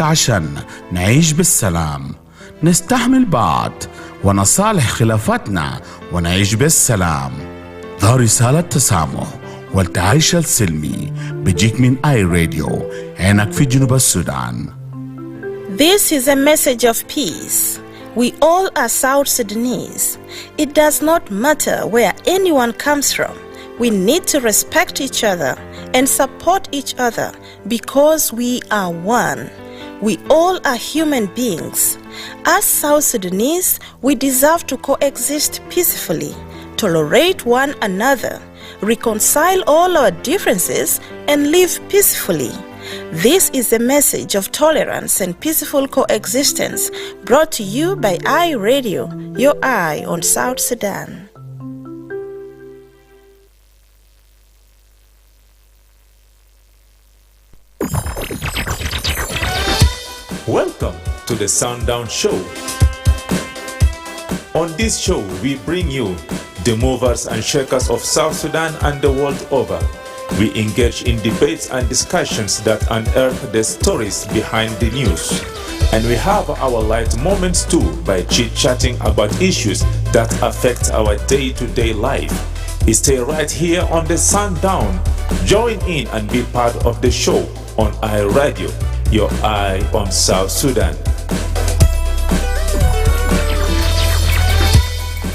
عشان نعيش بالسلام، نستحمل بعض ونصالح خلافاتنا ونعيش بالسلام. ذا رسالة تسامح والتعايش السلمي بيجيك من آي راديو هناك في جنوب السودان. This is a message of peace. We all are South Sudanese. It does not matter where anyone comes from. We need to respect each other and support each other because we are one. We all are human beings. As South Sudanese, we deserve to coexist peacefully, tolerate one another, reconcile all our differences, and live peacefully. This is a message of tolerance and peaceful coexistence brought to you by iRadio, your eye on South Sudan. Welcome to the Sundown Show. On this show, we bring you the movers and shakers of South Sudan and the world over. We engage in debates and discussions that unearth the stories behind the news. And we have our light moments too by chit-chatting about issues that affect our day-to-day life. Stay right here on the Sundown. Join in and be part of the show on iRadio, your eye on South Sudan.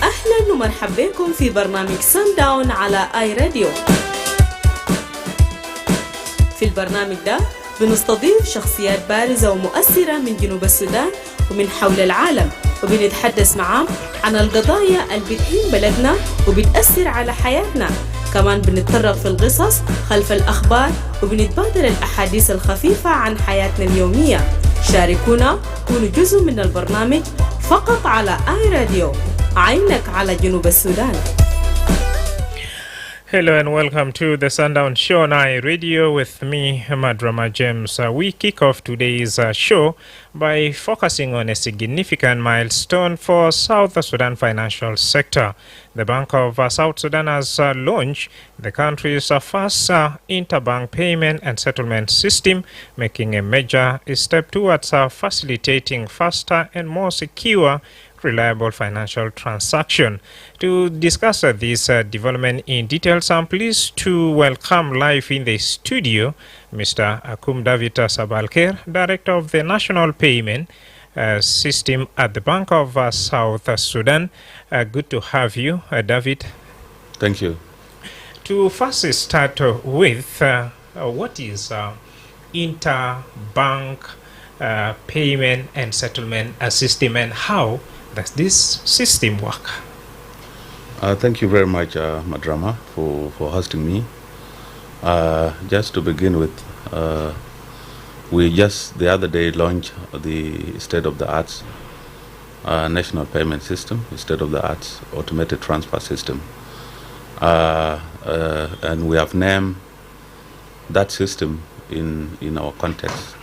أهلا ومرحبا بكم في برنامج Sundown على iRadio. في البرنامج ده بنستضيف شخصيات بارزة ومؤثرة من جنوب السودان ومن حول العالم، وبنتحدث معاهم عن القضايا اللي بتهم بلدنا وبتأثر على حياتنا. كمان بنتطرق في القصص خلف الأخبار وبنتبادل الأحاديث الخفيفة عن حياتنا اليومية. شاركونا، كونوا جزء من البرنامج فقط على iRadio، عينك على جنوب السودان. Hello and welcome to the Sundown Show on iRadio with me, Madrama James. We kick off today's show by focusing on a significant milestone for South Sudan financial sector. The Bank of South Sudan has launched the country's first interbank payment and settlement system, making a major step towards facilitating faster and more secure reliable financial transaction. To discuss this development in details, I'm pleased to welcome live in the studio Mr. Akum David Sabakher, Director of the National Payment System at the Bank of South Sudan. Good to have you, David. Thank you. To first start with, what is interbank payment and settlement system, and how does this system work? Thank you very much, Madrama, for hosting me. Just to begin with, we just the other day launched the state-of-the-art national payment system, state-of-the-art automated transfer system. And we have named that system in our context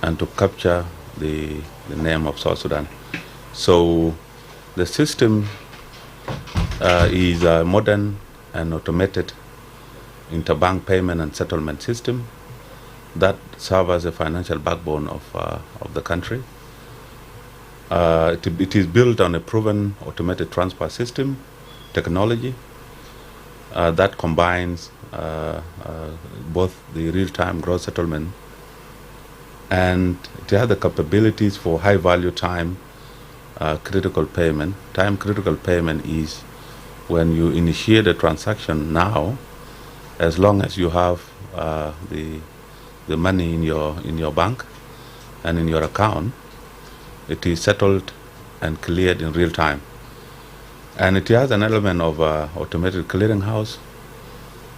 and to capture the name of South Sudan. So the system is a modern and automated interbank payment and settlement system that serves as a financial backbone of the country. It is built on a proven automated transfer system technology that combines both the real-time gross settlement, and it has the capabilities for high-value time critical payment. Time critical payment is when you initiate a transaction now, as long as you have the money in your bank and in your account, it is settled and cleared in real time. And it has an element of automated clearinghouse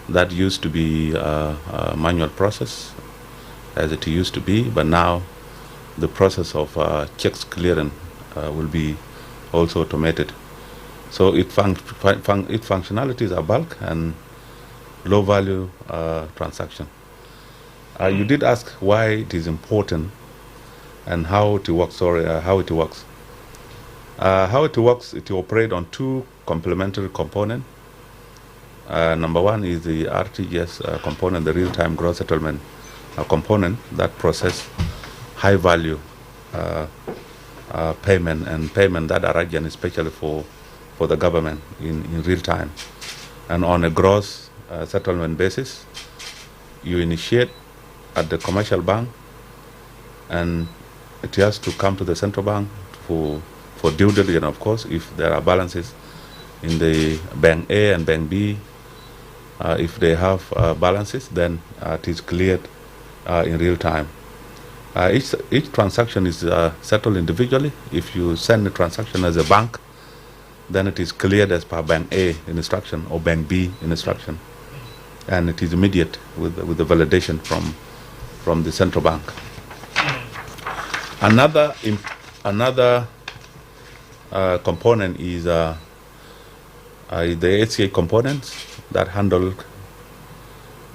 that used to be a manual process, as it used to be, but now the process of checks clearing will be also automated. So its functionalities are bulk and low value transaction. You did ask why it is important and how it works. How it works. It operates on two complementary components. Number one is the RTGS component, the real-time gross settlement component that process high value payment and payment that are urgent, especially for the government in real time. And on a gross settlement basis, you initiate at the commercial bank, and it has to come to the central bank for due diligence, of course, if there are balances in the Bank A and Bank B. If they have balances, then it is cleared in real time. Each transaction is settled individually. If you send a transaction as a bank, then it is cleared as per Bank A instruction or Bank B instruction, and it is immediate with the validation from the central bank. Another component is the ACA components that handle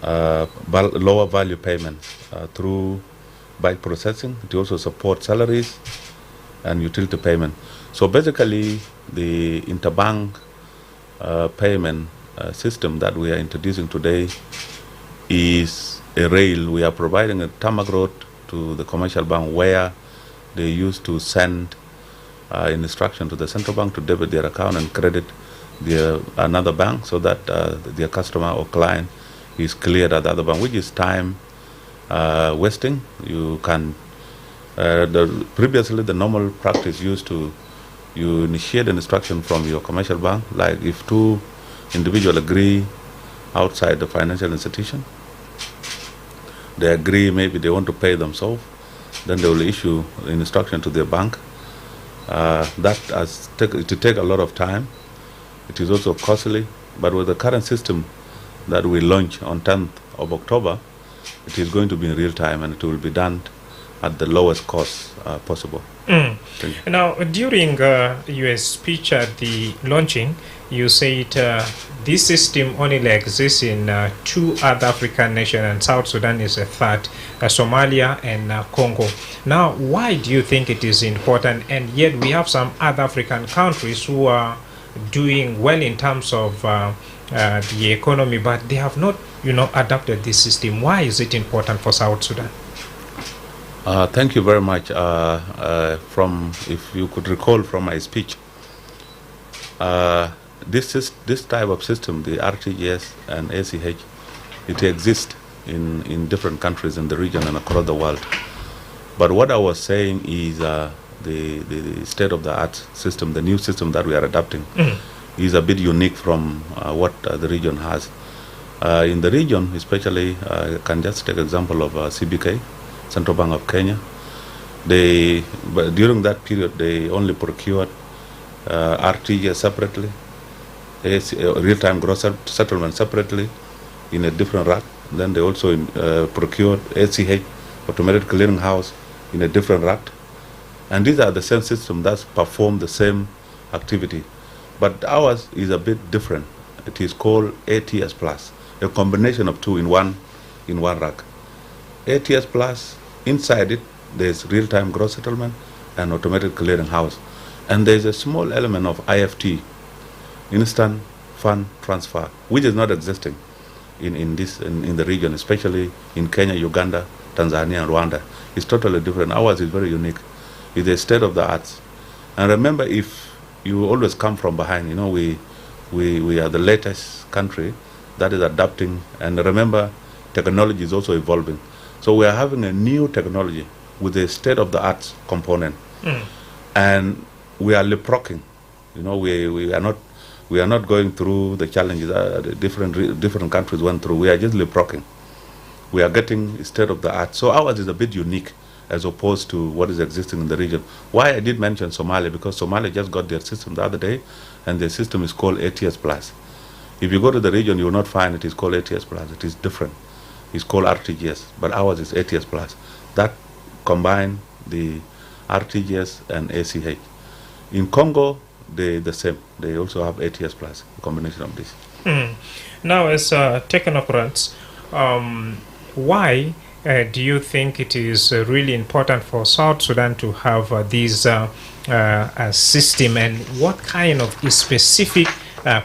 lower value payments through byte processing. It also supports salaries and utility payment. So basically, the interbank payment system that we are introducing today is a rail. We are providing a tarmac road to the commercial bank where they used to send instruction to the central bank to debit their account and credit another bank, so that their customer or client is cleared at the other bank, which is time wasting. You can previously the normal practice used to you initiate an instruction from your commercial bank, like if two individuals agree outside the financial institution, they agree maybe they want to pay themselves, then they will issue an instruction to their bank. That has to take a lot of time. It is also costly, but with the current system that we launch on 10th of October, it is going to be in real time, and it will be done at the lowest cost possible. Now, during your speech at the launching, you said this system only exists in two other African nations, and South Sudan is a third, Somalia and Congo. Now, why do you think it is important? And yet we have some other African countries who are doing well in terms of the economy, but they have not, adopted this system. Why is it important for South Sudan? Thank you very much. If you could recall from my speech, this type of system, the RTGS and ACH, it exists in different countries in the region and across the world. But what I was saying is the state-of-the-art system, the new system that we are adopting, is a bit unique from what the region has. In the region, especially, I can just take example of CBK, Central Bank of Kenya. But during that period, they only procured RTGS separately, real-time gross settlement separately in a different rack. Then they also procured ACH, automated clearing house, in a different rack. And these are the same system that perform the same activity. But ours is a bit different. It is called ATS Plus, a combination of two in one rack. ATS Plus, inside it, there's real-time gross settlement and automated clearing house. And there's a small element of IFT, instant fund transfer, which is not existing in the region, especially in Kenya, Uganda, Tanzania, and Rwanda. It's totally different. Ours is very unique. It's a state of the art. And remember, if you always come from behind, we are the latest country that is adapting. And remember, technology is also evolving. So we are having a new technology with a state of the art component. And we are leapfrogging. We are not going through the challenges that different countries went through. We are just leapfrogging. We are getting state of the art. So ours is a bit unique as opposed to what is existing in the region. Why I did mention Somalia, because Somalia just got their system the other day, and their system is called ATS Plus. If you go to the region, you will not find it is called ATS Plus. It is different. It's called RTGS, but ours is ATS Plus. That combine the RTGS and ACH. In Congo, the same. They also have ATS Plus, a combination of this. Now, as technocrats, why do you think it is really important for South Sudan to have this system, and what kind of specific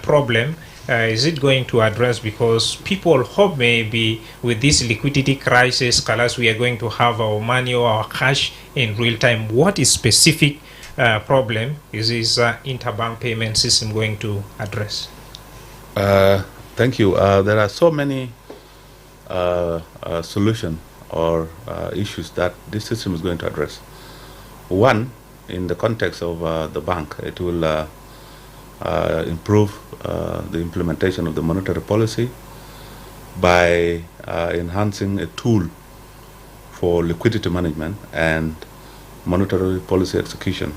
problem is it going to address? Because people hope maybe with this liquidity crisis, Kalas, we are going to have our money or our cash in real time. What is specific problem is this interbank payment system going to address? Thank you. There are so many solutions or issues that this system is going to address. One, in the context of the bank, it will improve the implementation of the monetary policy by enhancing a tool for liquidity management and monetary policy execution.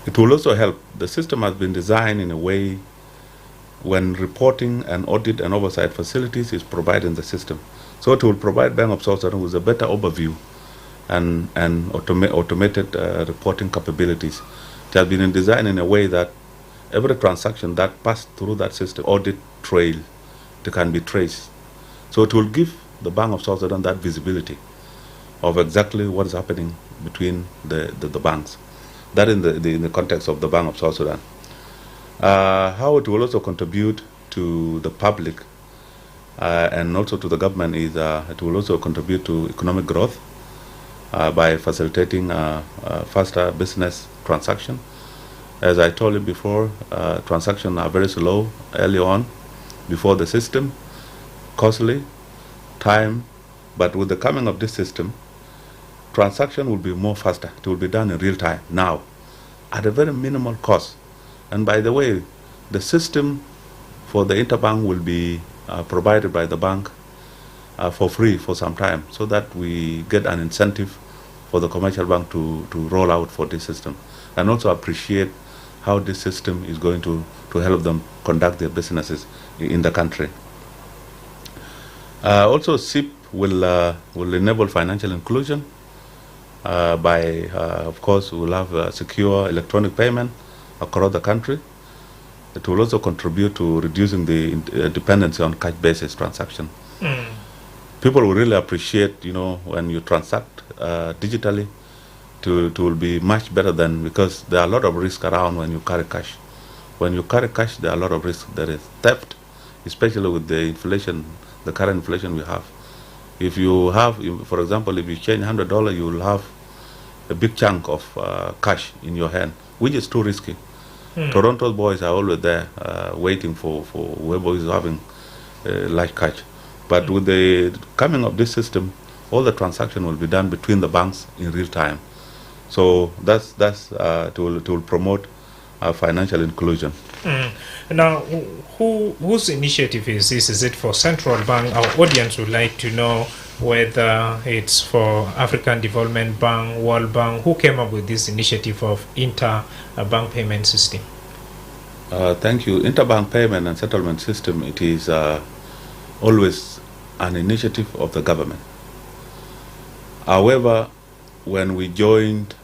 It will also help. The system has been designed in a way when reporting and audit and oversight facilities is provided in the system. So it will provide Bank of South Sudan with a better overview and automated reporting capabilities. It has been designed in a way that every transaction that passed through that system, audit trail, they can be traced. So it will give the Bank of South Sudan that visibility of exactly what is happening between the banks. That in the context of the Bank of South Sudan. How it will also contribute to the public and also to the government is it will also contribute to economic growth by facilitating faster business transaction. As I told you before, transactions are very slow early on before the system, costly, time, but with the coming of this system, transaction will be more faster. It will be done in real time now at a very minimal cost. And by the way, the system for the interbank will be provided by the bank for free for some time, so that we get an incentive for the commercial bank to roll out for this system, and also appreciate how this system is going to help them conduct their businesses in the country. Also, SIP will enable financial inclusion by, of course, we'll have secure electronic payment across the country. It will also contribute to reducing the dependency on cash-basis transaction. People will really appreciate, when you transact digitally, it will be much better than, because there are a lot of risk around when you carry cash. When you carry cash, there are a lot of risk. There is theft, especially with the inflation, the current inflation we have. If you have, for example, if you change $100, you will have a big chunk of cash in your hand, which is too risky. Toronto's boys are always there waiting for whoever is having large cash. But with the coming of this system, all the transaction will be done between the banks in real time. So that's it will promote financial inclusion. Now, whose initiative is this? Is it for Central Bank? Our audience would like to know whether it's for African Development Bank, World Bank. Who came up with this initiative of interbank payment system? Thank you. Interbank payment and settlement system, it is always an initiative of the government. However, when we joined,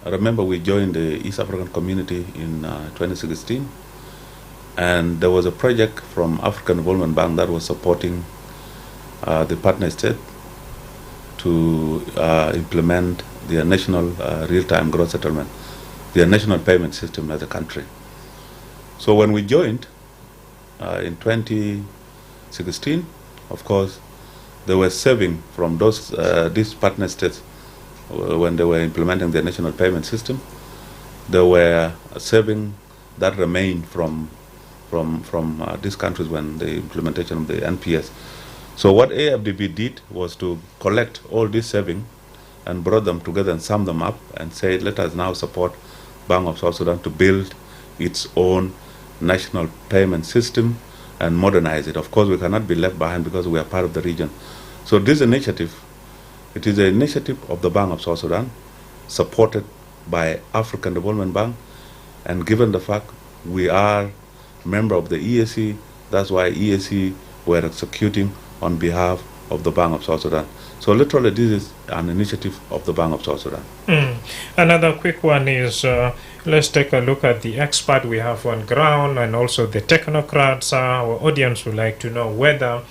remember we joined the East African Community in 2016, and there was a project from African Development Bank that was supporting the partner state to implement their national real-time gross settlement, their national payment system as a country. So when we joined in 2016, of course, they were saving from these partner states when they were implementing their national payment system. They were saving that remained from these countries when the implementation of the NPS. So what AFDB did was to collect all this saving and brought them together and sum them up and said, let us now support Bank of South Sudan to build its own national payment system and modernize it. Of course, we cannot be left behind because we are part of the region. So this initiative, it is an initiative of the Bank of South Sudan, supported by African Development Bank, and given the fact we are member of the EAC, that's why EAC were executing on behalf of the Bank of South Sudan. So literally this is an initiative of the Bank of South Sudan. Another quick one is, let's take a look at the expert we have on ground and also the technocrats. Our audience would like to know whether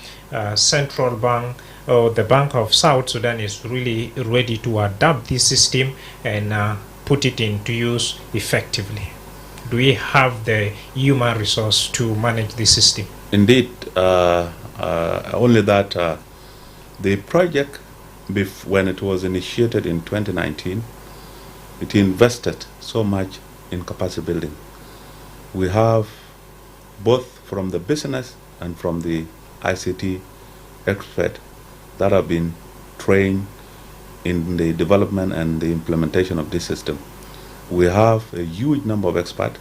Central Bank or the Bank of South Sudan is really ready to adapt this system and put it into use effectively. do we have the human resource to manage the system? Indeed, only that the project, when it was initiated in 2019, it invested so much in capacity building. We have both from the business and from the ICT expert that have been trained in the development and the implementation of this system. We have a huge number of experts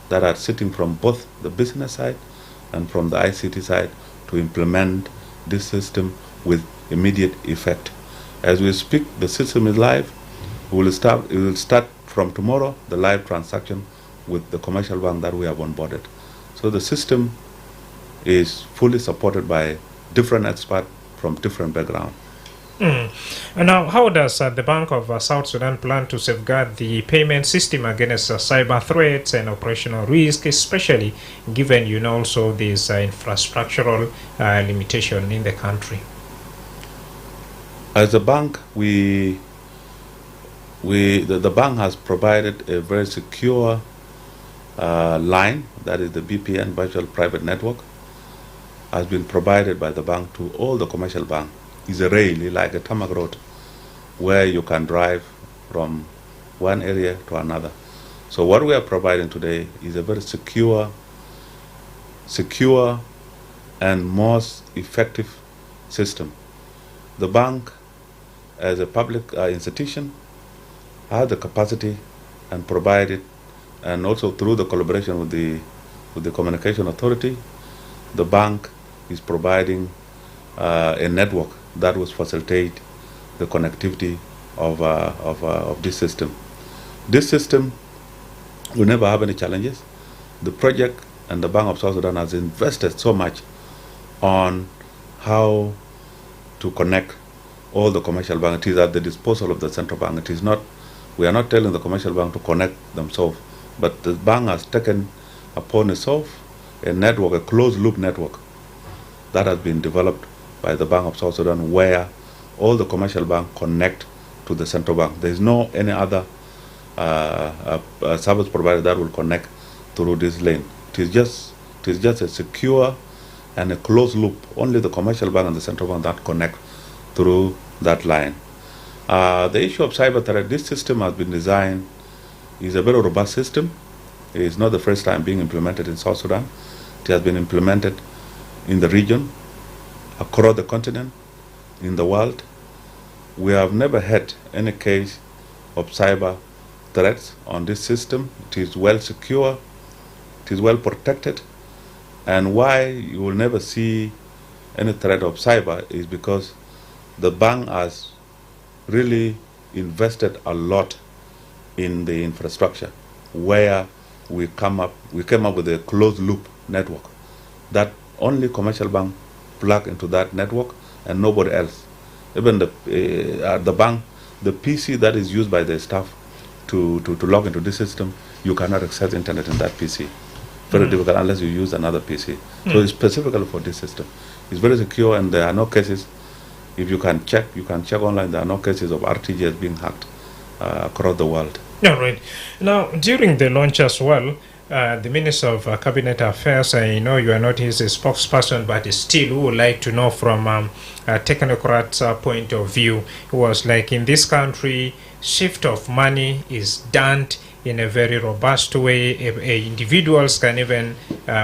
that are sitting from both the business side and from the ICT side to implement this system with immediate effect. As we speak, the system is live. It will start from tomorrow, the live transaction with the commercial bank that we have onboarded. So the system is fully supported by different experts from different backgrounds. And now, how does the Bank of South Sudan plan to safeguard the payment system against cyber threats and operational risk, especially given, also this infrastructural limitation in the country? As a bank, the bank has provided a very secure line, that is the BPN, Virtual Private Network, has been provided by the bank to all the commercial banks. It's really like a tarmac road where you can drive from one area to another. So what we are providing today is a very secure and most effective system. The bank, as a public institution, has the capacity and provide it, and also through the collaboration with the communication authority, the bank is providing a network that will facilitate the connectivity of this system. This system will never have any challenges. The project and the Bank of South Sudan has invested so much on how to connect all the commercial banks. It is at the disposal of the central bank. It is not, we are not telling the commercial bank to connect themselves, but the bank has taken upon itself a network, a closed loop network that has been developed by the Bank of South Sudan, where all the commercial banks connect to the central bank. There is no any other service provider that will connect through this lane. It is just a secure and a closed loop. Only the commercial bank and the central bank that connect through that line. The issue of cyber threat, this system has been designed, is a very robust system. It is not the first time being implemented in South Sudan. It has been implemented in the region, across the continent, in the world. We have never had any case of cyber threats on this system. It is well secure, it is well protected, and why you will never see any threat of cyber is because the bank has really invested a lot in the infrastructure, where we came up with a closed loop network that only commercial bank plug into that network and nobody else. Even the bank, the PC that is used by the staff to log into this system, you cannot access internet in that PC. Very difficult unless you use another PC. So it's specifically for this system. It's very secure, and there are no cases. If you can check online, there are no cases of RTGS being hacked across the world. All right. Now, during the launch as well, the Minister of Cabinet Affairs, I know you are not his spokesperson, but still we would like to know from a technocrat's point of view. It was like, in this country, shift of money is done in a very robust way. Individuals can even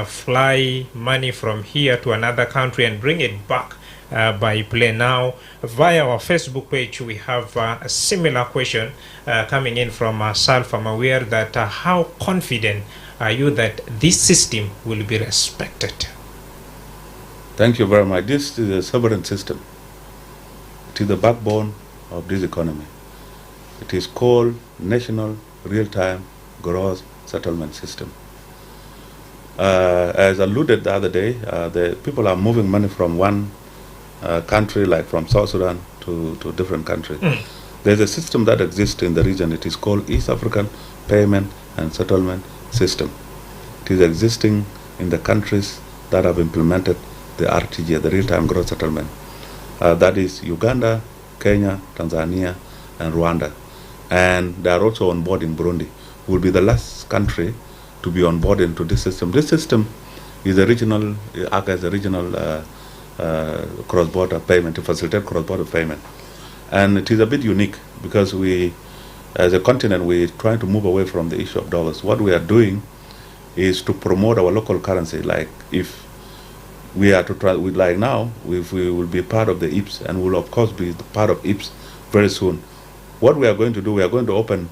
fly money from here to another country and bring it back by plane. Now, via our Facebook page, we have a similar question coming in from Salf. I'm aware that how confident are you that this system will be respected? Thank you very much. This is a sovereign system. It is the backbone of this economy. It is called National Real-Time Gross Settlement System. As alluded the other day, the people are moving money from one country, like from South Sudan to different countries. There's a system that exists in the region. It is called East African Payment and Settlement System. It is existing in the countries that have implemented the RTG, the Real-Time Gross Settlement. That is Uganda, Kenya, Tanzania, and Rwanda. And they are also on board in Burundi. Will be the last country to be onboarded into this system. This system is a regional, acts as a regional cross-border payment, to facilitate cross-border payment. And it is a bit unique because we, as a continent, we're trying to move away from the issue of dollars. What we are doing is to promote our local currency. Like if we are to try, like now, if we will be part of the IPS, and will of course be part of IPS very soon. What we are going to do, we are going to open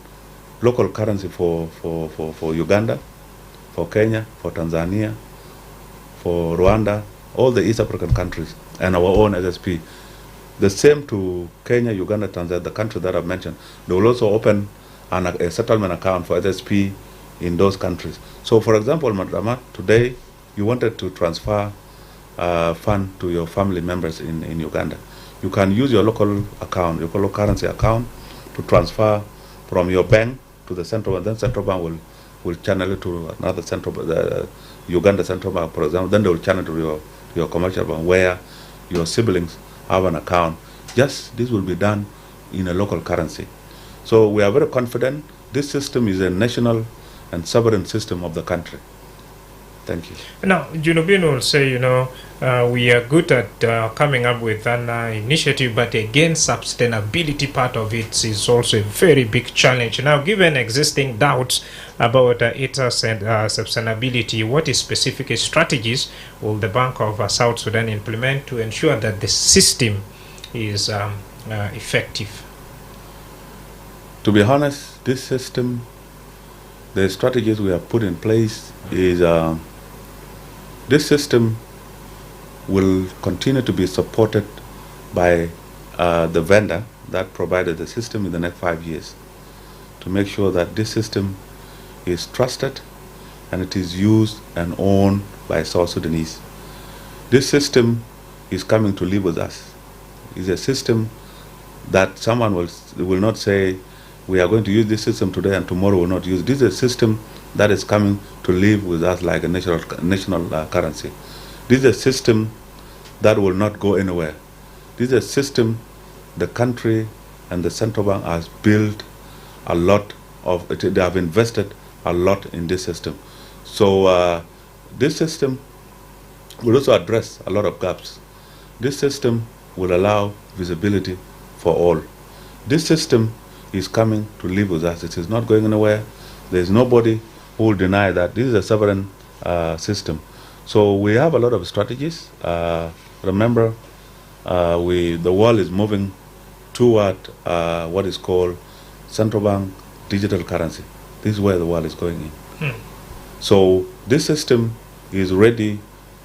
local currency for Uganda, for Kenya, for Tanzania, for Rwanda, all the East African countries, and our own SSP. The same to Kenya, Uganda, Tanzania, the countries that I've mentioned. They will also open a settlement account for SSP in those countries. So, for example, Madrama, today you wanted to transfer fund to your family members in Uganda. You can use your local account, your local currency account, to transfer from your bank to the central bank. Then central bank will channel it to another central Uganda central bank, for example. Then they will channel it to your commercial bank where your siblings have an account. Just this will be done in a local currency. So we are very confident this system is a national and sovereign system of the country. Thank you. Now, Junubin will say, we are good at coming up with an initiative, but again, sustainability part of it is also a very big challenge. Now, given existing doubts about its sustainability, what specific strategies will the Bank of South Sudan implement to ensure that the system is effective? To be honest, this system, the strategies we have put in place is this system will continue to be supported by the vendor that provided the system in the next 5 years to make sure that this system is trusted and it is used and owned by South Sudanese. This system is coming to live with us. It's a system that someone will not say, we are going to use this system today and tomorrow will not use. This is a system that is coming to live with us like a national currency. This is a system that will not go anywhere. This is a system the country and the central bank has built a lot of, they have invested a lot in this system. So this system will also address a lot of gaps. This system will allow visibility for all. This system is coming to live with us. It is not going anywhere. There is nobody who will deny that this is a sovereign system. So we have a lot of strategies. Remember, the world is moving toward what is called central bank digital currency. This is where the world is going in. So this system is ready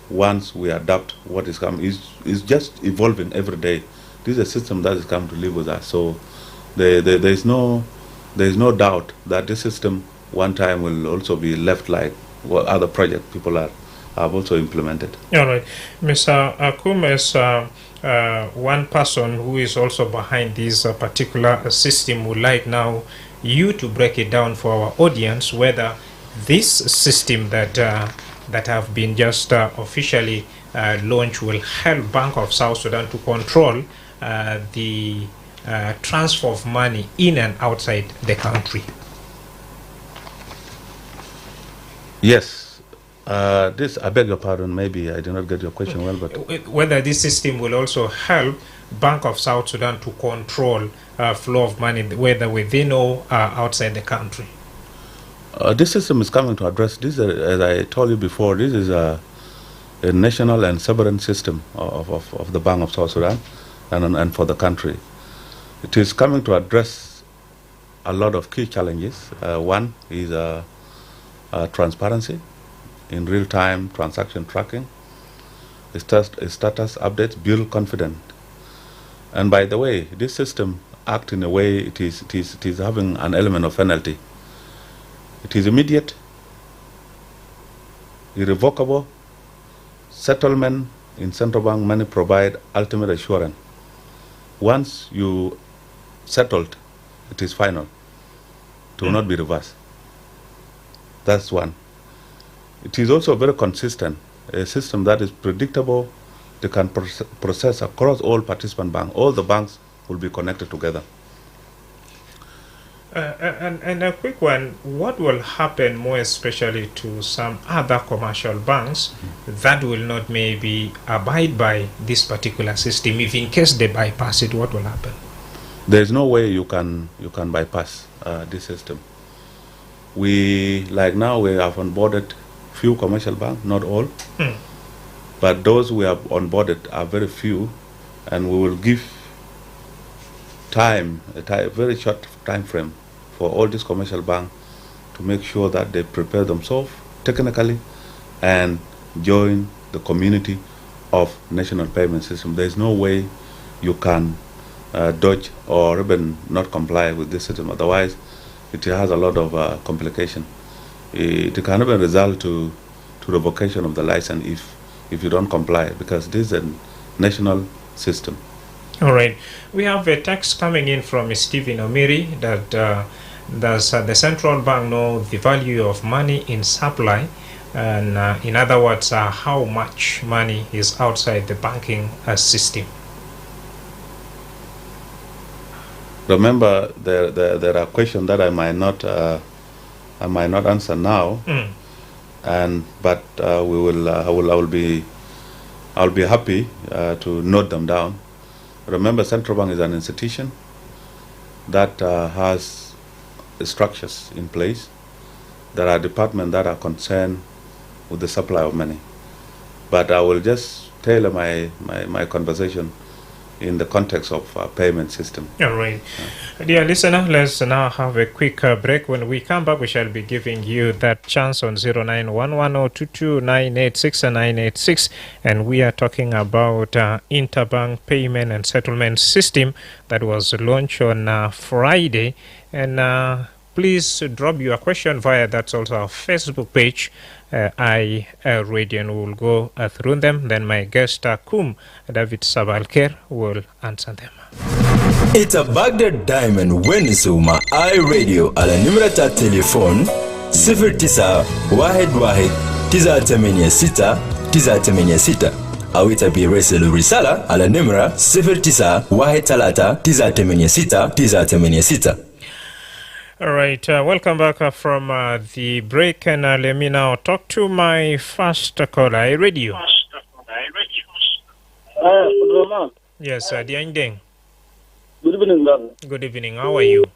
once we adopt what is coming. It's just evolving every day. This is a system that is coming to live with us. So there is no doubt that this system one time will also be left like what other projects people have also implemented. All right. Mr. Akum, as one person who is also behind this particular system, would like now you to break it down for our audience whether this system that have been just officially launched will help Bank of South Sudan to control the transfer of money in and outside the country. Yes. This, I beg your pardon, maybe I did not get your question well, but whether this system will also help Bank of South Sudan to control flow of money, whether within or outside the country. This system is coming to address this. As I told you before, this is a national and sovereign system of the Bank of South Sudan and for the country. It is coming to address a lot of key challenges. One is transparency in real-time transaction tracking, status updates, build confidence. And by the way, this system acts in a way it is having an element of penalty. It is immediate, irrevocable, settlement in central bank money provide ultimate assurance. Once you settled, it is final. It will not be reversed. That's one. It is also very consistent, a system that is predictable. They can process across all participant banks. All the banks will be connected together. And a quick one, what will happen more especially to some other commercial banks that will not maybe abide by this particular system? If in case they bypass it, what will happen? There's no way you can bypass this system. We have onboarded few commercial banks, not all, but those we have onboarded are very few, and we will give a very short time frame for all these commercial banks to make sure that they prepare themselves technically and join the community of national payment system. There is no way you can dodge or even not comply with this system. Otherwise, it has a lot of complication. It can even result to revocation of the license if you don't comply, because this is a national system. All right. We have a text coming in from Stephen Omiri that does the central bank know the value of money in supply? And in other words, how much money is outside the banking system? Remember, there are questions that I might not answer now, but I'll be happy to note them down. Remember, central bank is an institution that has structures in place. There are departments that are concerned with the supply of money, but I will just tailor my conversation in the context of payment system. All right. Dear listener, let's now have a quick break. When we come back, we shall be giving you that chance on 0911022986 and 986, and we are talking about interbank payment and settlement system that was launched on Friday. And please drop your question via that's also our Facebook page. I Radio will go through them. Then my guest Akum David Sabakher will answer them. It's a Baghdad Diamond Wenisuma iRadio ala nimrata telefon 0911-986-986 au itapi reselu risala ala nimra 0913-986-986. All right, welcome back from the break, and let me now talk to my first caller, Radio. Yes, Diandeng. Good evening, brother. Good evening, how are you?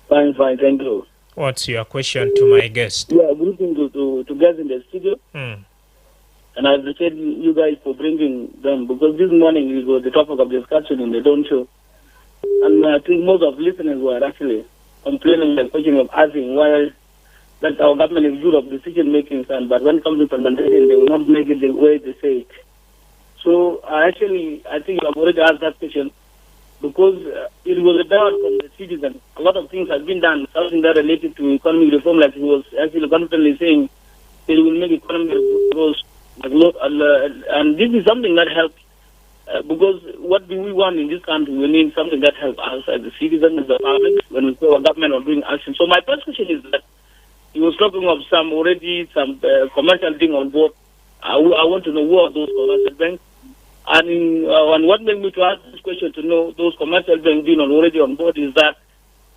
Fine, thank you. What's your question to my guest? Yeah, good evening to guys in the studio. And I appreciate you guys for bringing them, because this morning it was the topic of discussion in the Dawn Show. And I think most of listeners were actually complaining and question of asking why that our government is good of decision making, but when it comes to implementation, they will not make it the way they say it. So I think you have already asked that question, because it was a doubt from the citizens. A lot of things have been done, something that related to economic reform, like he was actually confidently saying it will make economic growth, and this is something that helps. Because what do we want in this country? We need something that helps us as the citizens, as the public, when we say our government are doing action. So my first question is that he was talking of some commercial thing on board. I want to know who are those commercial banks, and what made me to ask this question to know those commercial banks being already on board is that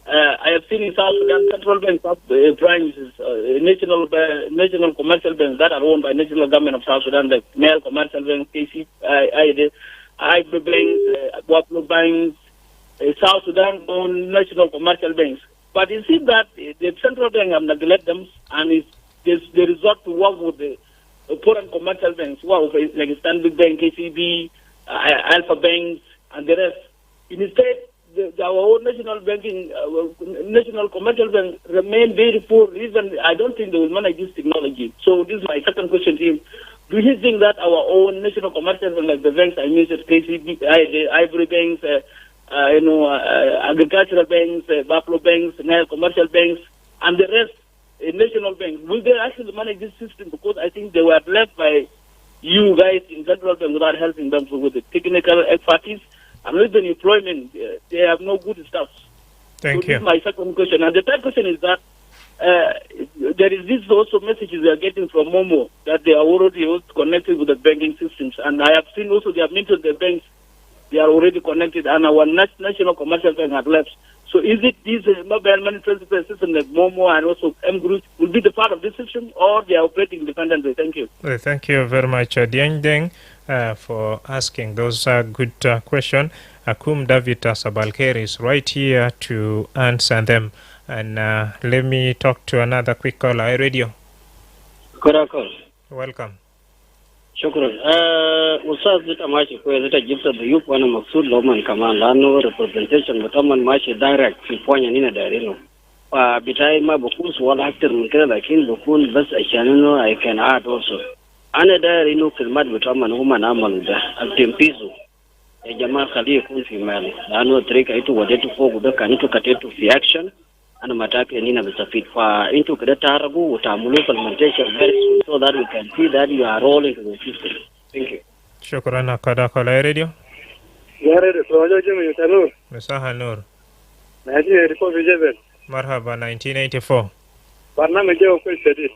I have seen in South Sudan central bank branches, national commercial banks that are owned by national government of South Sudan, like Mail Commercial Bank, KCI, Agri Banks, Waplo Banks, South Sudan own national commercial banks. But it seems that the central bank have neglected them, and they resort to work with the foreign commercial banks, like Stanbic Bank, KCB, Alpha Banks, and the rest. Instead, our own national commercial bank remain very poor. Even I don't think they will manage this technology. So this is my second question to him. Do you think that our own national commercial bank, like the banks I mentioned, KCB, Ivory Banks, agricultural banks, Buffalo Banks, Nile commercial banks, and the rest, national banks, will they actually manage this system? Because I think they were left by you guys in central bank without helping them with the technical expertise. And with the employment, they have no good staff. Thank you. This is my second question. And the third question is that there is this also messages we are getting from Momo that they are already connected with the banking systems. And I have seen also they have mentioned the banks they are already connected, and our national commercial bank had left. So is it these mobile money transfer system like Momo and also M Group will be the part of this system, or they are operating independently? Thank you. Thank you very much, Dieng Deng, for asking those good questions. Akum David Sabakher is right here to answer them. And let me talk to another quick caller. Radio. Korakol. Welcome. Shukran. Ustaz zita mashi ko zita gifta da yup wani maksud loman kaman lano representation mutaman mashi direct fi ponya nina darino. Pa bitai ma bakun su wala haktir mun kira lakin bakun bas ashanino I can add also. Ana darino kilmat mutaman huma na amalu da aktimpizu. Ya jamaa khali kun fi mali. Lano trika itu wadetu fogu da kanitu katetu fi action. Ana matake nina bisafit fa into kada tarabu utamulo implementation very soon so that we can see that you are rolling to the system. Thank you. Shukran akada kala radio. Ya radio projo jimi tanur. Misaha Nur. Naji riko vijebe. Marhaba 1984. Barnamij je ko shadid.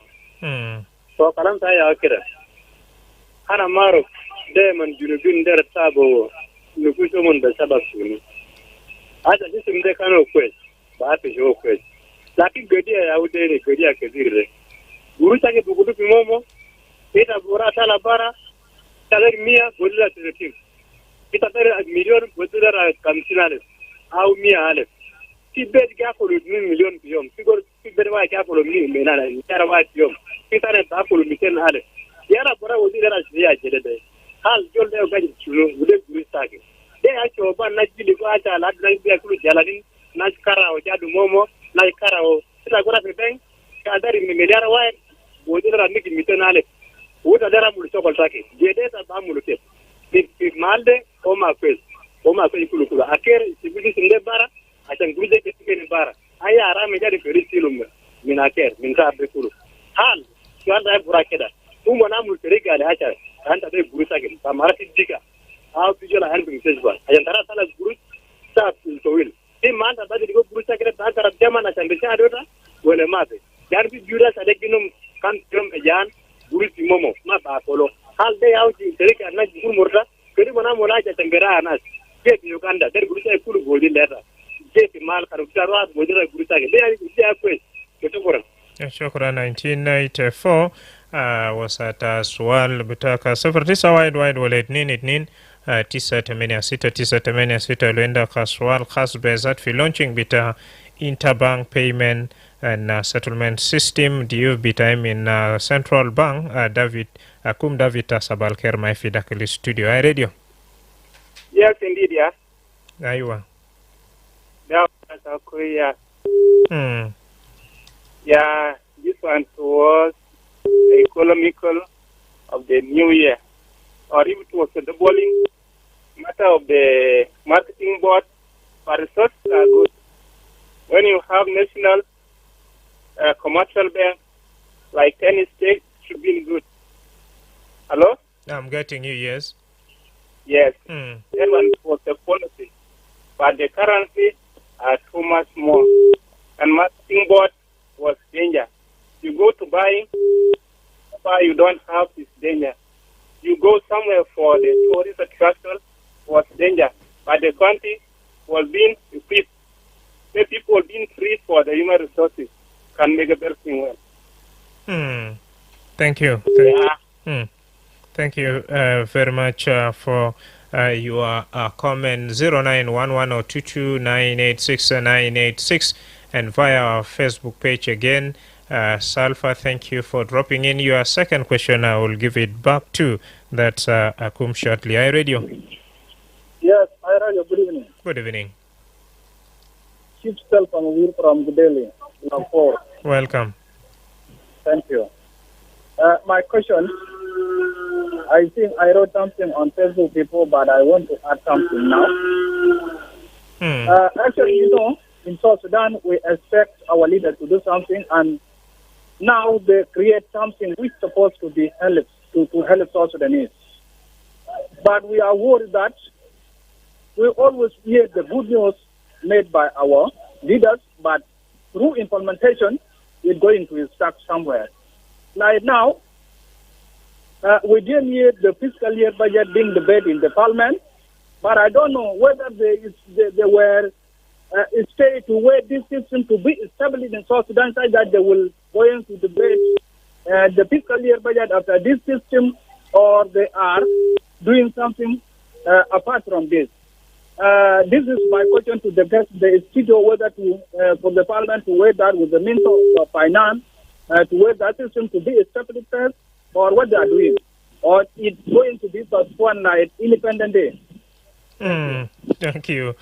So kalam ta ya akira. Ana maro de man junubin der tabo nukusho mun da sabab sunu. Aja system de kano kwes. Ba ta jo kwes. Lakini gadiya ya wuce ne gadiya kazire. Guru take bugudu pimomo. Ita bora tala bara. Talar mia bodila teretim. Ita tare miliyon bodila kamsinale. Au mia ale. Si bed ka ko miliyon biyom. Sigor si bed wa ka ko ni menala. Tara wa biyom. Ita ne ta ko miten ale. Yara bora bodila ya jede dai. Hal jol da ga chulo bude guru take. Dai a ce ba na jili ko ata la dan biya kulu jaladin. Na karao jadu momo na karao ila gora pe bank ka dari mi mediara wa wodi ra miki mitenale wuta dara mulu sokol take jede ta ba mulu ke ti malde o ma kwes kulu aker ti bidi sinde bara acan guje ke ti bara aya ara me jadi feri silum min aker min ta be kulu hal yanda bura keda umma na mulu tere gale acha anta be buru take ba marati diga aw tijola han bi sejba ayan tara tala buru ta towil ti manda badi go burusa kire ta tarab jamana tan bisha adota wala mabe yar bi jura sa de ginum kan trum e jan burusi momo ma ba kolo hal de yawti terika na jur murda kedi mana mola ja tangera anas ke Uganda der burusa e kulu godi leta je ti mal karu tarwa godira burusa ke de ya kwes ke to koran shukran 1994 wasata swal bitaka 09 wide wallet nin 986 luenda kaswal khas bezat fi launching bita interbank payment and settlement system diu bita in central bank Akum David Sabakher my fidakali studio I radio. Yes indeed yeah. Aywa. Yeah, yeah, this one was economical of the new year, or if it was the doubling matter of the marketing board, but results are good. When you have national commercial bank like 10 states, should be good. Hello? I'm getting you, yes. Yes. That one was the policy, but the currency are too much more. And marketing board was danger. You go to buy, you don't have this danger. You go somewhere for the tourist attraction, was danger, but the country was being equipped. The people being free for the human resources can make a better thing well. Thank you. Thank you very much for your comment. 0911022986 and via our Facebook page again. Salfa, thank you for dropping in your second question. I will give it back to that's Akum shortly. I radio. Yes, I radio. Good evening. Good evening. Chief Self from Delhi. Welcome. Thank you. My question, I think I wrote something on Facebook before, but I want to add something now. Actually, you know, in South Sudan, we expect our leaders to do something, and now they create something which is supposed to be help to help South Sudanese. But we are worried that we always hear the good news made by our leaders, but through implementation, it's going to be stuck somewhere. Like now, we didn't hear the fiscal year budget being debated in the parliament, But I don't know whether they were stay to wait this system to be established in South Sudan such that they will go into debate the fiscal year budget after this system, or they are doing something apart from this. This is my question to the guest, the studio, whether to for the parliament to wait that with the Minister of Finance to wait that system to be established first, or what they are doing, or it's going to be postponed like Independent Day. Thank you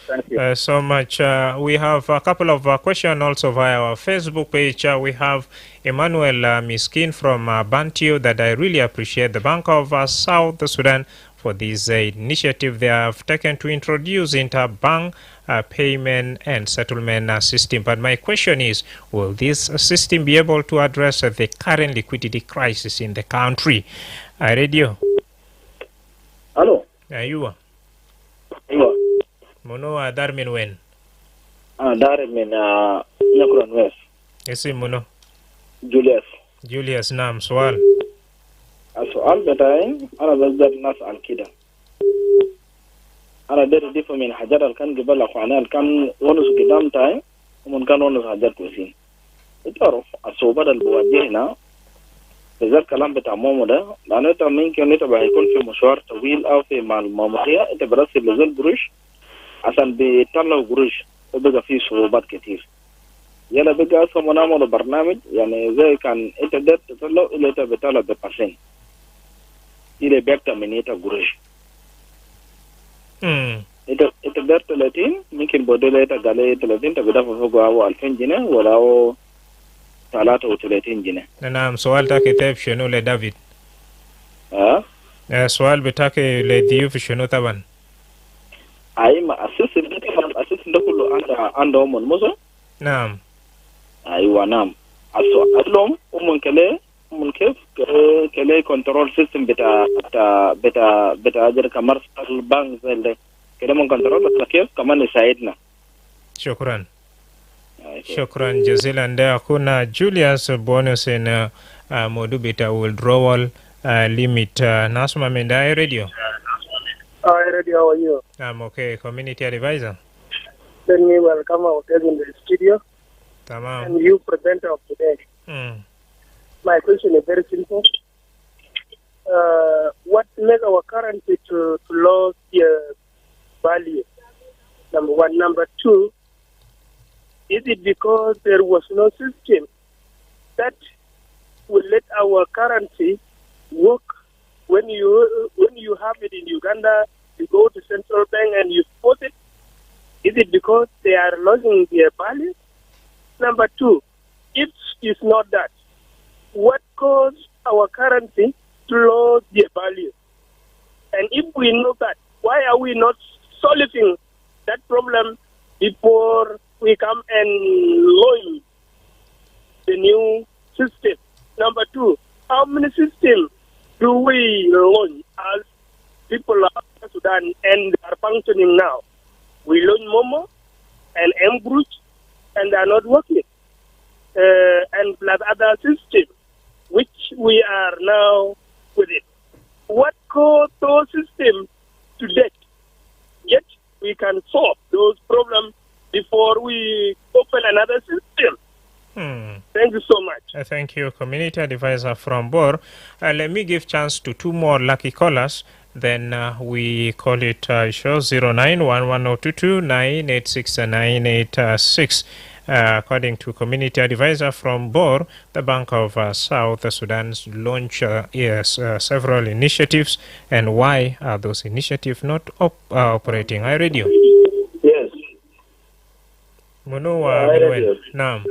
so much. We have a couple of questions also via our Facebook page. We have Emmanuel Miskin from Bantio that I really appreciate the Bank of South Sudan for this initiative they have taken to introduce interbank payment and settlement system. But my question is, will this system be able to address the current liquidity crisis in the country? Radio. Hello. You are. Mono Darmin Wen. Darmin Nakuran West. Yes, Mono. Julius Nam Swal. Soal betay ana bazdat nas al-kida. Ana dari difa min hajar al-kan gibal akhwana al-kan wonus qidam tay ومن كان ونس hajar كويسين. تعرف الصوبات اللي بواجهنا بذات كلام بتاع مومو ده لأنه أنت ممكن أنت هيكون في مشوار طويل أو في مع المامورية أنت برسل لزول قروش عشان بيطلعوا قروش وبقى فيه صعوبات كتير. يلا بقى أصلا نعمل برنامج يعني زي كان أنت قدرت تطلع إلا أنت بتطلع بقرشين إلى بيكتا من أنت قروش. أنت قدرت 30 ممكن بدل أنت قال 30 تبدأ فوق أو 2000 جنيه ولا أو 33 جنيه. نعم سؤال تاكي تاب شنو لدافيد؟ سؤال بتاكي لضيوف شنو طبعا؟ أي ما أساس ده كله عندهم الموزة. نعم. أيوة نعم. السؤال لهم ومن كله من كيف كله كنترول سيستم بتاع أجر كمرسل بانك زي ده كده من كنترول كيف كمان يساعدنا. شكرا. شكرا جزيلا. ده كنا جوليوس بونس in Modubita withdrawal limit. Nasma Mendai Radio. Hi Radio, how are you? I'm okay. Community advisor. Let me welcome our guest in the studio. Tamam. And you presenter of today. My question is very simple. What makes our currency to lose value? Number one. Number two, is it because there was no system that will let our currency work? When you have it in Uganda, you go to central bank and you put it. Is it because they are losing their value? Number two, if it's not that, what caused our currency to lose their value? And if we know that, why are we not solving that problem before we come and launch the new system? Number two, how many systems do we launch as people of Sudan and are functioning now? We launch Momo and Mbruch and they are not working. And plus other systems which we are now with it. What caused those systems to death? Yet we can solve those problems before we open another system. Thank you so much. Thank you, community advisor from Bor. Let me give chance to two more lucky callers. Then we call it show 0911022986 according to community advisor from Bor, the Bank of South Sudan's launch several initiatives, and why are those initiatives not operating? I radio. Yes. Naam.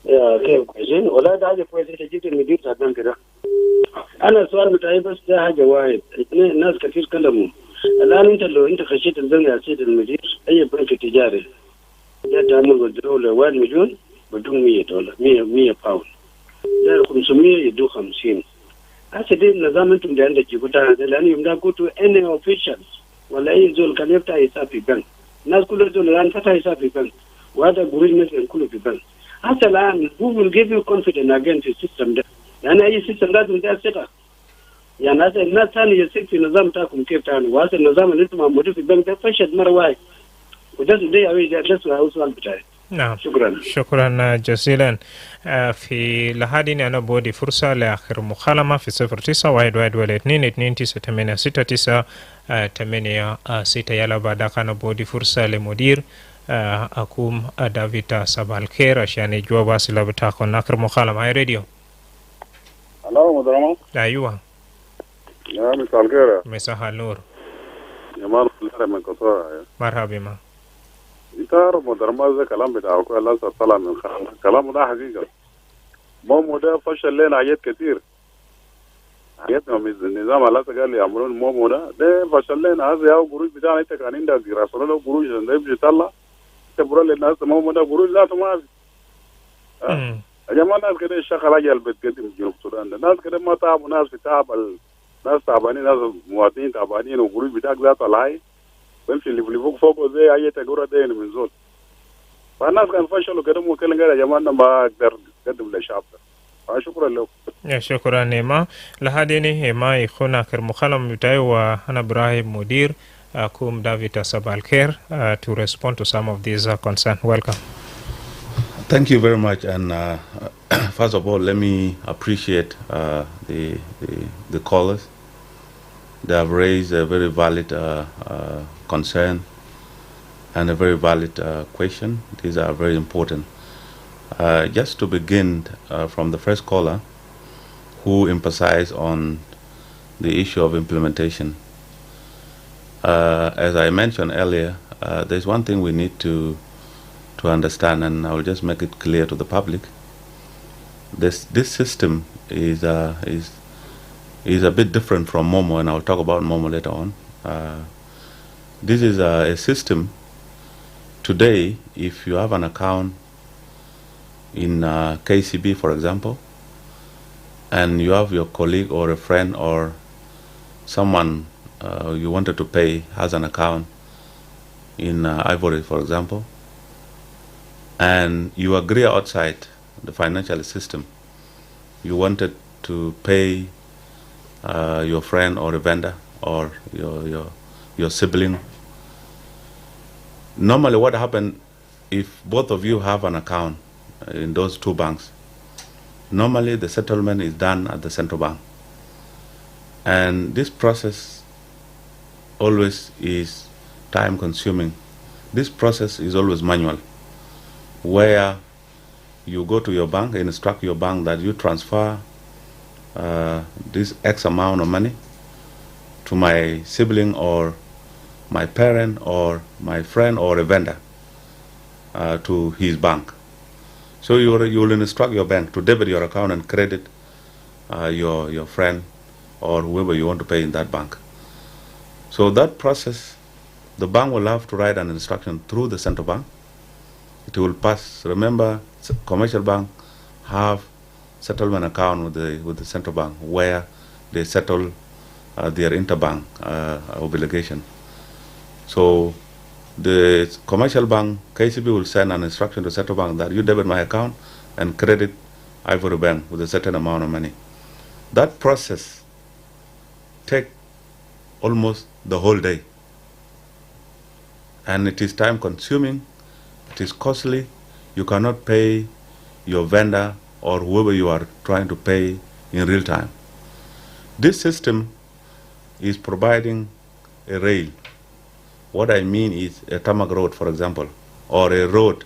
يا كيف كويسين ولا ده حاجه كويسه جدا المدير تعبان كده. انا السؤال بتاعي بس ده حاجه واحد. الناس كثير كلموا الان انت لو انت خشيت الزنقه يا سيد المدير اي بنك تجاري جاء تعمل ودروا 1 مليون بدون $100 100 باوند ده 500 يدو 50. هسه دي النظام انتم اللي عندك جيبوتها لان يوم ده قلتوا اني اوفيشالز ولا اي زول كان يفتح حساب في بنك. الناس كلها زول الان فتح حساب في بنك وهذا قريب مثلا كله في بنك. حتى الآن who will give you confidence again في السيستم ده؟ لأن أي سيستم لازم ده ثقة. يعني هذا الناس ثاني يصير في نظام تاكم كيف ثاني وهذا النظام اللي انتم موجود في البنك ده فشل مره واحد وده ده سؤال بتاعي. نعم شكرا جزيلا. في لهذه أنا بودي فرصة لآخر مكالمة في 0911222969 يلا بعدك أنا بودي فرصة لمدير أكوم دافيد سابالخير عشان يجاوب أسئلة بتاعكم. آخر مكالمة هاي راديو. الو مدرمة. أيوة يا مساء الخير. مساء النور. جمال الخير من قصارى. مرحبا ما. انت عارف مدرمة زي كلام بتاعك الله طلع من كلامه ده حقيقة. مومو ده فشل لنا حاجات كتير. حاجاتهم النظام الله قال لي يعملون مومو ده فشل لنا. هذا يا قروش بتاعنا انت كان عندك دراسة له قروش ده يمشي يطلع. انت برا للناس مومو ده قروش ذاته ما في. يا جماعة الناس كده الشغل اجل بتقدم جنوب السودان ده. الناس كده ما تعبوا ناس في تعب ناس تعبانين ناس مواطنين تعبانين وقروش بتاعك ذاته الهاي. بمشي اللي فوق زي اي تجربه دين من زول. فالناس كان فشلوا كده مو كلهم قال يا جماعه ما اقدر اقدم للشعب ده. شكرا لكم. شكرا نيما. لهذه ما يكون اخر مكالمه بتاعي وانا ابراهيم مدير Akum David Sabakher to respond to some of these concerns. Welcome. Thank you very much. And first of all, let me appreciate the callers. They have raised a very valid concern and a very valid question. These are very important. Just to begin from the first caller, who emphasized on the issue of implementation. As I mentioned earlier, there's one thing we need to understand, and I will just make it clear to the public. This system is a bit different from Momo, and I'll talk about Momo later on. This is a system. Today, if you have an account in KCB, for example, and you have your colleague or a friend or someone you wanted to pay has an account in Ivory, for example, and you agree outside the financial system, you wanted to pay your friend or a vendor or your sibling. Normally what happens if both of you have an account in those two banks, normally the settlement is done at the central bank. And this process always is time consuming. This process is always manual, where you go to your bank and instruct your bank that you transfer this X amount of money to my sibling or my parent or my friend or a vendor to his bank. So you will instruct your bank to debit your account and credit your friend or whoever you want to pay in that bank. So that process, the bank will have to write an instruction through the central bank. It will pass. Remember, commercial bank have settlement account with the central bank where they settle their interbank obligation. So the commercial bank, KCB, will send an instruction to central bank that you debit my account and credit Ivory Bank with a certain amount of money. That process takes almost the whole day. And it is time consuming, it is costly. You cannot pay your vendor or whoever you are trying to pay in real time. This system is providing a rail. What I mean is a tarmac road, for example, or a road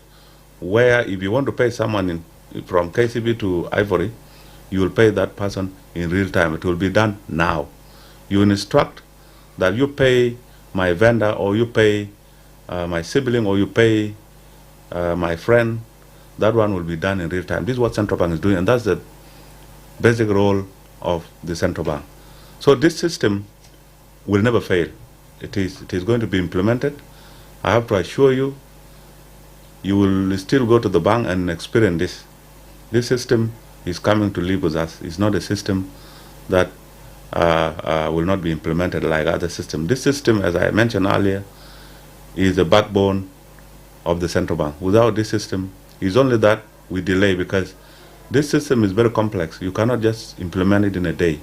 where if you want to pay someone from KCB to Ivory, you will pay that person in real time. It will be done now. You instruct that you pay my vendor or you pay my sibling or you pay my friend. That one will be done in real time. This is what central bank is doing, and that's the basic role of the central bank. So this system will never fail. It is going to be implemented. I have to assure you, you will still go to the bank and experience this. This system is coming to live with us. It's not a system that will not be implemented like other systems. This system, as I mentioned earlier, is the backbone of the central bank. Without this system, it's only that we delay because this system is very complex. You cannot just implement it in a day.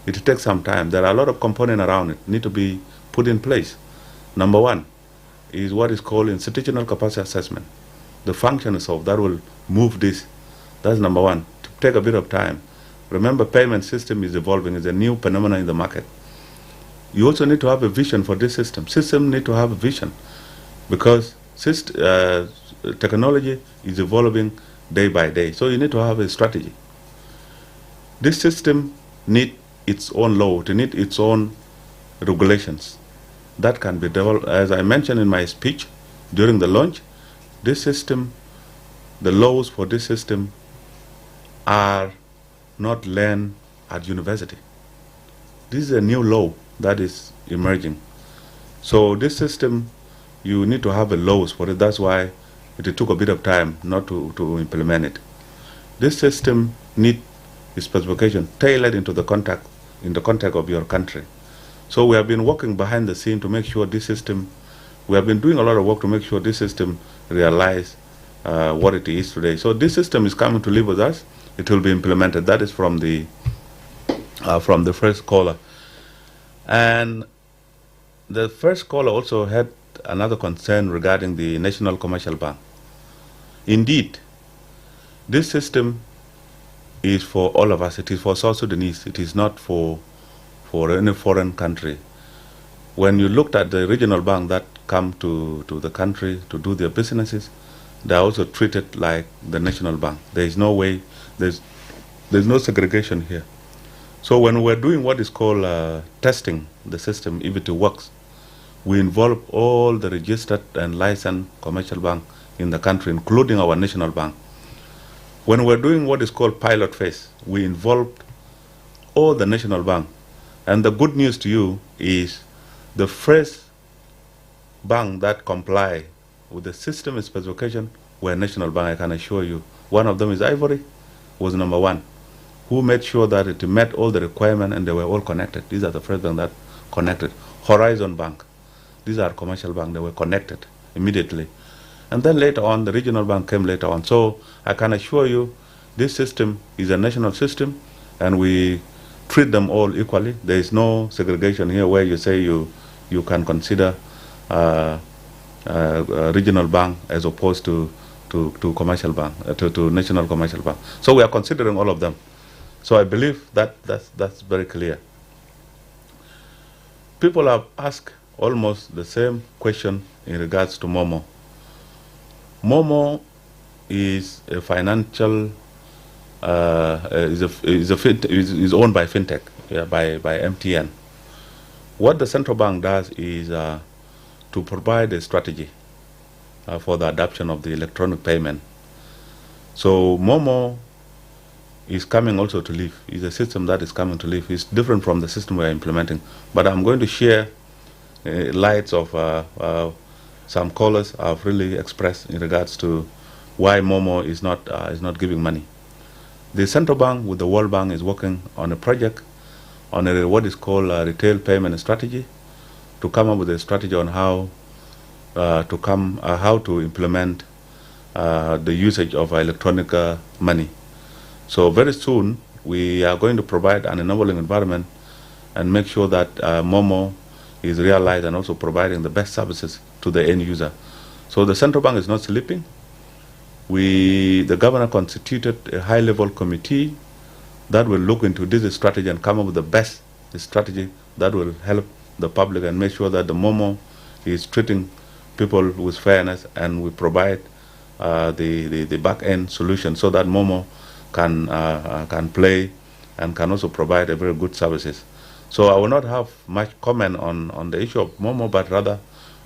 it takes some time. There are a lot of components around it need to be put in place. Number one is what is called institutional capacity assessment. The functions of that will move this. That's number one. To take a bit of time. Remember, payment system is evolving. It's a new phenomenon in the market. You also need to have a vision for this system. System need to have a vision because technology is evolving day by day. So you need to have a strategy. This system needs its own law, it needs its own regulations that can be developed. As I mentioned in my speech during the launch, this system, the laws for this system are not learned at university. This is a new law that is emerging. So this system, you need to have a laws for it. That's why it took a bit of time not to implement it. This system needs a specification tailored into the context of your country. So we have been working behind the scene to make sure this system, we have been doing a lot of work to make sure this system realize what it is today. So this system is coming to live with us. It will be implemented. That is from the first caller. And the first caller also had another concern regarding the National Commercial Bank. Indeed, this system is for all of us. It is for South Sudanese. It is not for any foreign country. When you looked at the regional bank that come to the country to do their businesses, they are also treated like the national bank. There is no way, there's no segregation here. So when we're doing what is called testing the system, if it works, we involve all the registered and licensed commercial bank in the country, including our national bank. When we're doing what is called pilot phase, we involved all the national bank. And the good news to you is the first bank that comply with the system specification were national bank, I can assure you. One of them is Ivory, was number one, who made sure that it met all the requirements and they were all connected. These are the first bank that connected. Horizon Bank, these are commercial bank, they were connected immediately. And then later on, the regional bank came later on. So I can assure you, this system is a national system, and we treat them all equally. There is no segregation here where you say you can consider regional bank as opposed to commercial bank, to national commercial bank. So we are considering all of them. So I believe that's very clear. People have asked almost the same question in regards to Momo. Momo is a financial, is owned by fintech, by MTN. What the central bank does is to provide a strategy for the adoption of the electronic payment. So Momo is coming also to live. It's a system that is coming to live. It's different from the system we are implementing. But I'm going to share lights of some callers have really expressed in regards to why Momo is not giving money. The central bank with the World Bank is working on a project on what is called a retail payment strategy, to come up with a strategy on how to implement the usage of electronic money. So very soon we are going to provide an enabling environment and make sure that Momo is realized and also providing the best services to the end user. So the central bank is not sleeping. The governor constituted a high-level committee that will look into this strategy and come up with the best strategy that will help the public and make sure that the Momo is treating people with fairness, and we provide the back-end solution so that Momo can play and can also provide a very good services. So I will not have much comment on the issue of Momo, but rather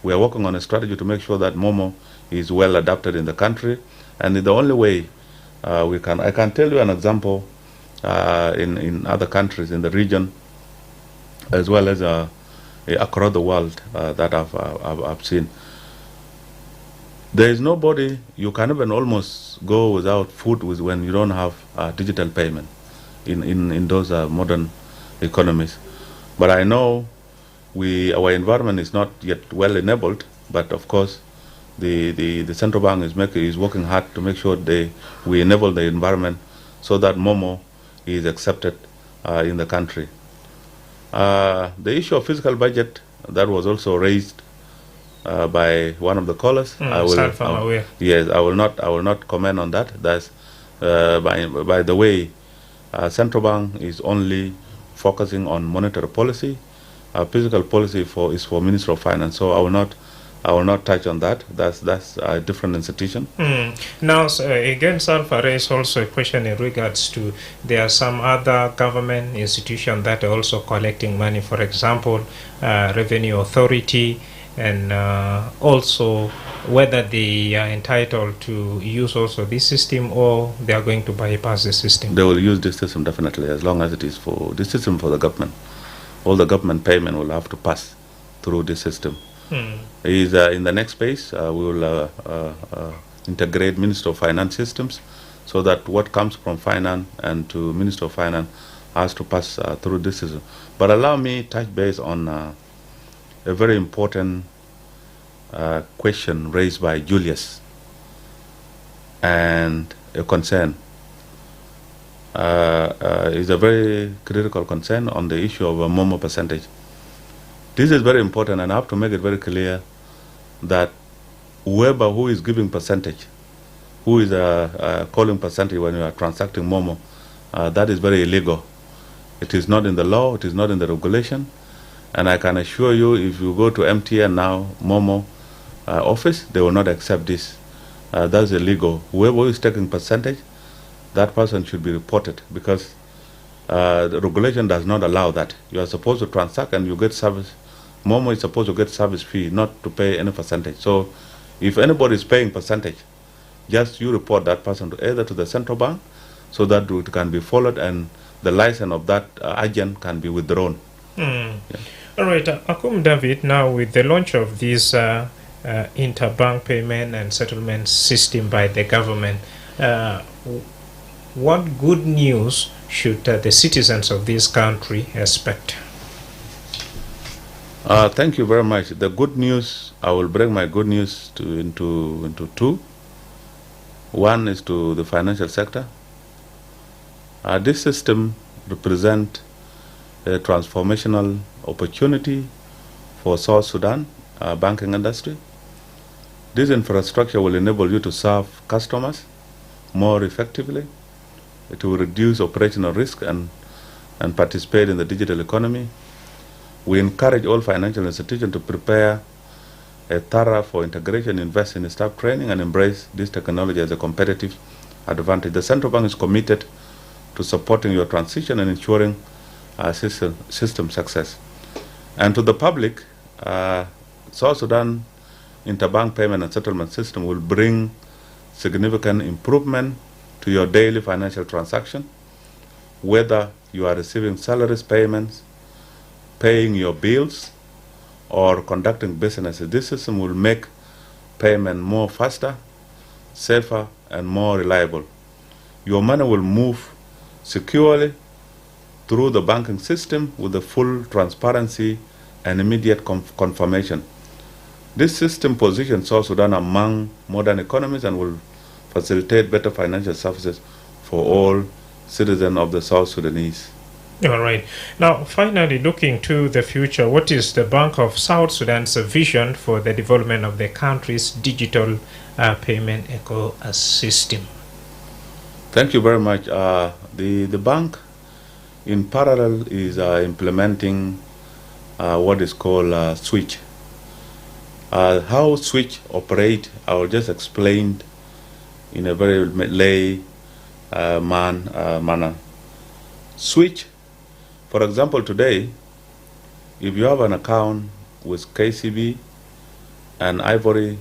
we are working on a strategy to make sure that Momo is well adapted in the country. And the only way I can tell you an example in other countries in the region, as well as across the world that I've seen. There is nobody, you can even almost go without food when you don't have digital payment in those modern economies. But I know our environment is not yet well enabled, but of course the central bank is working hard to make sure we enable the environment so that Momo is accepted in the country. The issue of fiscal budget, that was also raised by one of the callers. Yes, I will not comment on that. That's by the way, central bank is only focusing on monetary policy. Fiscal policy is for Minister of Finance. So I will not touch on that. That's a different institution. Now, again, Salva raised also a question in regards to there are some other government institutions that are also collecting money. For example, Revenue Authority, and also whether they are entitled to use also this system or they are going to bypass the system. They will use this system definitely, as long as it is for this system for the government. All the government payment will have to pass through this system. In the next phase, we will integrate Minister of Finance systems so that what comes from Finance and to Minister of Finance has to pass through this system. But allow me to touch base on a very important question raised by Julius and a concern. Is a very critical concern on the issue of a MOMO percentage. This is very important, and I have to make it very clear that whoever who is giving percentage, who is calling percentage when you are transacting MOMO, that is very illegal. It is not in the law, it is not in the regulation, and I can assure you if you go to MTN now, MOMO office, they will not accept this. That's illegal. Whoever is taking percentage, that person should be reported because the regulation does not allow that. You are supposed to transact and you get service. MOMO is supposed to get service fee, not to pay any percentage. So if anybody is paying percentage, just you report that person to either to the central bank so that it can be followed and the license of that agent can be withdrawn. Yeah. All right, Akum David, now with the launch of this interbank payment and settlement system by the government, what good news should the citizens of this country expect? Thank you very much. The good news, I will break my good news into two. One is to the financial sector. This system represents a transformational opportunity for South Sudan banking industry. This infrastructure will enable you to serve customers more effectively. It will reduce operational risk and participate in the digital economy. We encourage all financial institutions to prepare a thorough for integration, invest in staff training, and embrace this technology as a competitive advantage. The central bank is committed to supporting your transition and ensuring system success. And to the public, South Sudan interbank payment and settlement system will bring significant improvement to your daily financial transaction, whether you are receiving salaries payments, paying your bills, or conducting businesses. This system will make payment more faster, safer, and more reliable. Your money will move securely through the banking system with the full transparency and immediate confirmation. This system positions South Sudan among modern economies and will facilitate better financial services for all citizens of the South Sudanese. All right. Now, finally, looking to the future, what is the Bank of South Sudan's vision for the development of the country's digital payment ecosystem? Thank you very much. The bank, in parallel, is implementing what is called Switch. How Switch operate, I will just explain in a very lay manner. Switch, for example, today, if you have an account with KCB and Ivory,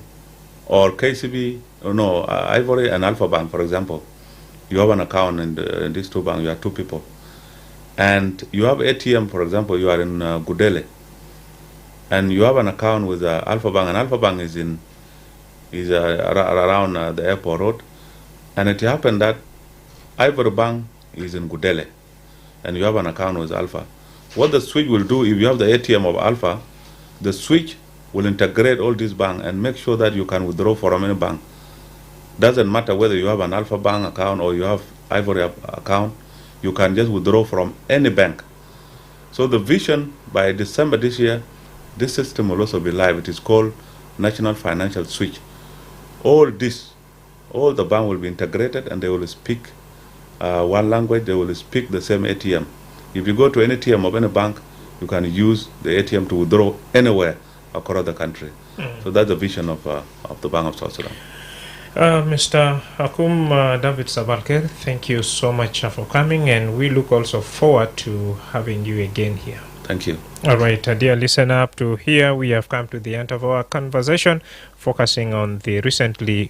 or KCB, Ivory and Alpha Bank, for example, you have an account in these two banks, you are two people, and you have ATM, for example, you are in Gudele, and you have an account with Alpha Bank, and Alpha Bank is around the airport road, and it happened that Ivory Bank is in Gudele, and you have an account with Alpha. What the switch will do, if you have the ATM of Alpha, the switch will integrate all these banks and make sure that you can withdraw from any bank. Doesn't matter whether you have an Alpha Bank account or you have Ivory account, you can just withdraw from any bank. So the vision, by December this year, this system will also be live. It is called National Financial Switch. All the bank will be integrated, and they will speak one language. They will speak the same ATM. If you go to any ATM of any bank, you can use the ATM to withdraw anywhere across the country. So that's the vision of the Bank of South Sudan. Mr. Akum David Sabakher, thank you so much for coming, and we look also forward to having you again here. Thank you. All right, dear listener, up to here we have come to the end of our conversation, focusing on the recently